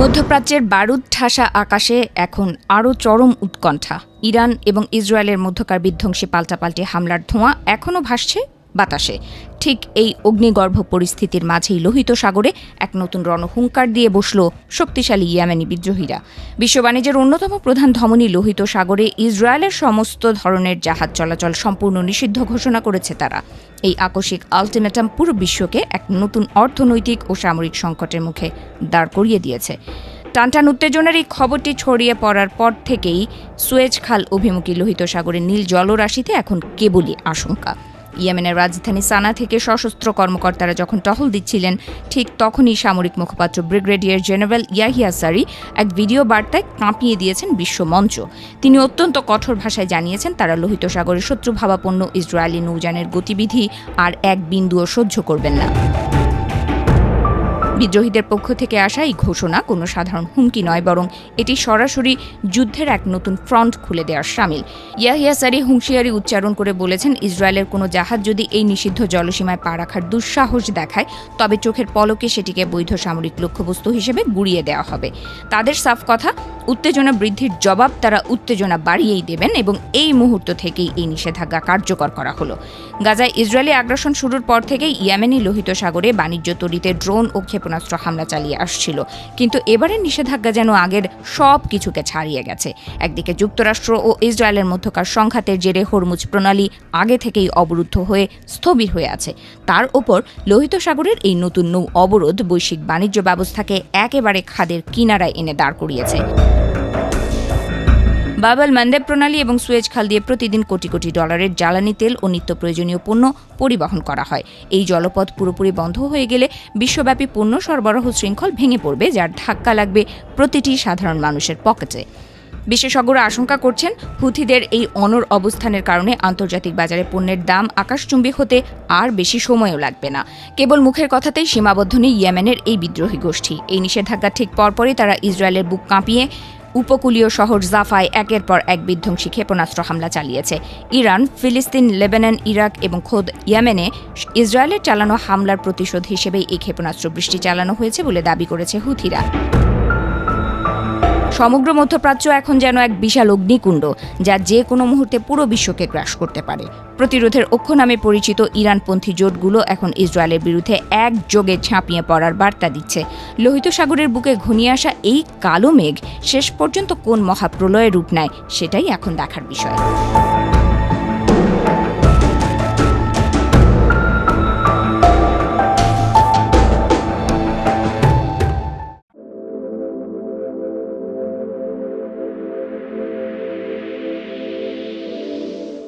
মধ্যপ্রাচ্যের বারুদ ঠাসা আকাশে এখন আরও চরম উৎকণ্ঠা। ইরান এবং ইসরায়েলের মধ্যকার বিধ্বংসী পাল্টাপাল্টি হামলার ধোঁয়া এখনও ভাসছে বাতাসে। ঠিক এই অগ্নিগর্ভ পরিস্থিতির মাঝেই লোহিত সাগরে এক নতুন রণহুঙ্কার দিয়ে বসল শক্তিশালী ইয়েমেনি বিদ্রোহীরা। বিশ্ব বাণিজ্যের অন্যতম প্রধান ধমনী লোহিত সাগরে ইসরায়েলের সমস্ত ধরনের জাহাজ চলাচল সম্পূর্ণ নিষিদ্ধ ঘোষণা করেছে তারা। এই আকস্মিক আলটিমেটাম পুরো বিশ্বকে এক নতুন অর্থনৈতিক ও সামরিক সংকটের মুখে দাঁড় করিয়ে দিয়েছে। টানটান উত্তেজনার এই খবরটি ছড়িয়ে পড়ার পর থেকেই সুয়েজ খাল অভিমুখী লোহিত সাগরের নীল জলরাশিতে এখন কেবলই আশঙ্কা। ইয়েমেনের রাজধানী সানা থেকে সশস্ত্র কর্মকর্তারা যখন টহল দিচ্ছিলেন, ঠিক তখনই সামরিক মুখপাত্র ব্রিগেডিয়ার জেনারেল ইয়াহিয়া সারি এক ভিডিও বার্তায় কাঁপিয়ে দিয়েছেন বিশ্বমঞ্চ। তিনি অত্যন্ত কঠোর ভাষায় জানিয়েছেন তারা লোহিত সাগরে শত্রুভাবাপন্ন ইসরায়েলি নৌযানের গতিবিধি আর এক বিন্দুও সহ্য করবেন না। বিদ্রোহীদের পক্ষ থেকে আসা এই ঘোষণা কোনো সাধারণ হুমকি নয়, বরং এটি সরাসরি যুদ্ধের এক নতুন ফ্রন্ট খুলে দেওয়ার শামিল। ইয়াহিয়া সারি হুঁশিয়ারি উচ্চারণ করে বলেছেন, ইসরায়েলের কোনো জাহাজ যদি এই নিষিদ্ধ জলসীমায় পা রাখার দুঃসাহস দেখায়, তবে চোখের পলকে সেটিকে বৈধ সামরিক লক্ষ্যবস্তু হিসেবে গুড়িয়ে দেওয়া হবে। তাদের সাফ কথা, উত্তেজনা বৃদ্ধির জবাব তারা উত্তেজনা বাড়িয়েই দেবেন এবং এই মুহূর্ত থেকেই এই নিষেধাজ্ঞা কার্যকর করা হলো। গাজায় ইসরায়েলি আগ্রাসন শুরুর পর থেকেই ইয়েমেনি লোহিত সাগরে বাণিজ্য তরিতে ড্রোন ও ক্ষেপণাস্ত্র হামলা চালিয়ে আসছিল, কিন্তু এবারের নিষেধাজ্ঞা যেন আগের সব কিছুকে ছাড়িয়ে গেছে। একদিকে যুক্তরাষ্ট্র ও ইসরায়েলের মধ্যকার সংঘাতের জেরে হরমুজ প্রণালী আগে থেকেই অবরুদ্ধ হয়ে স্থবির হয়ে আছে, তার ওপর লোহিত সাগরের এই নতুন নৌ অবরোধ বৈশ্বিক বাণিজ্য ব্যবস্থাকে একেবারে খাদের কিনারায় এনে দাঁড় করিয়েছে। বাব-এল মানদেব প্রণালী এবং সুয়েজ খাল দিয়ে প্রতিদিন কোটি কোটি ডলারের জ্বালানি তেল ও নিত্য প্রয়োজনীয় পণ্য পরিবহন করা হয়। এই জলপথ পুরোপুরি বন্ধ হয়ে গেলে বিশ্বব্যাপী পণ্য সরবরাহ শৃঙ্খল ভেঙে পড়বে, যার ধাক্কা লাগবে প্রতিটি সাধারণ মানুষের পকেটে। বিশেষজ্ঞরা আশঙ্কা করছেন, হুথিদের এই অনড় অবস্থানের কারণে আন্তর্জাতিক বাজারে পণ্যের দাম আকাশচুম্বী হতে আর বেশি সময়ও লাগবে না। কেবল মুখের কথাতেই সীমাবদ্ধ নেই ইয়েমেনের এই বিদ্রোহী গোষ্ঠী। এই নিষেধাজ্ঞার ঠিক পরপরই তারা ইসরায়েলের বুক কাঁপিয়ে উপকূলীয় শহর জাফায় একের পর এক বিধ্বংসী ক্ষেপণাস্ত্র হামলা চালিয়েছে। ইরান, ফিলিস্তিন, লেবানন, ইরাক এবং খোদ ইয়েমেনে ইসরায়েলের চালানো হামলার প্রতিশোধ হিসেবেই এই ক্ষেপণাস্ত্র বৃষ্টি চালানো হয়েছে বলে দাবি করেছে হুথিরা। সমগ্র মধ্যপ্রাচ্য এখন যেন এক বিশাল অগ্নিকুণ্ড, যা যে কোনো মুহূর্তে পুরো বিশ্বকে গ্রাস করতে পারে। প্রতিরোধের অক্ষ নামে পরিচিত ইরানপন্থী জোটগুলো এখন ইসরায়েলের বিরুদ্ধে একযোগে ঝাঁপিয়ে পড়ার বার্তা দিচ্ছে। লোহিত সাগরের বুকে ঘনিয়ে আসা এই কালো মেঘ শেষ পর্যন্ত কোন মহাপ্রলয়ের রূপ নেয়, সেটাই এখন দেখার বিষয়।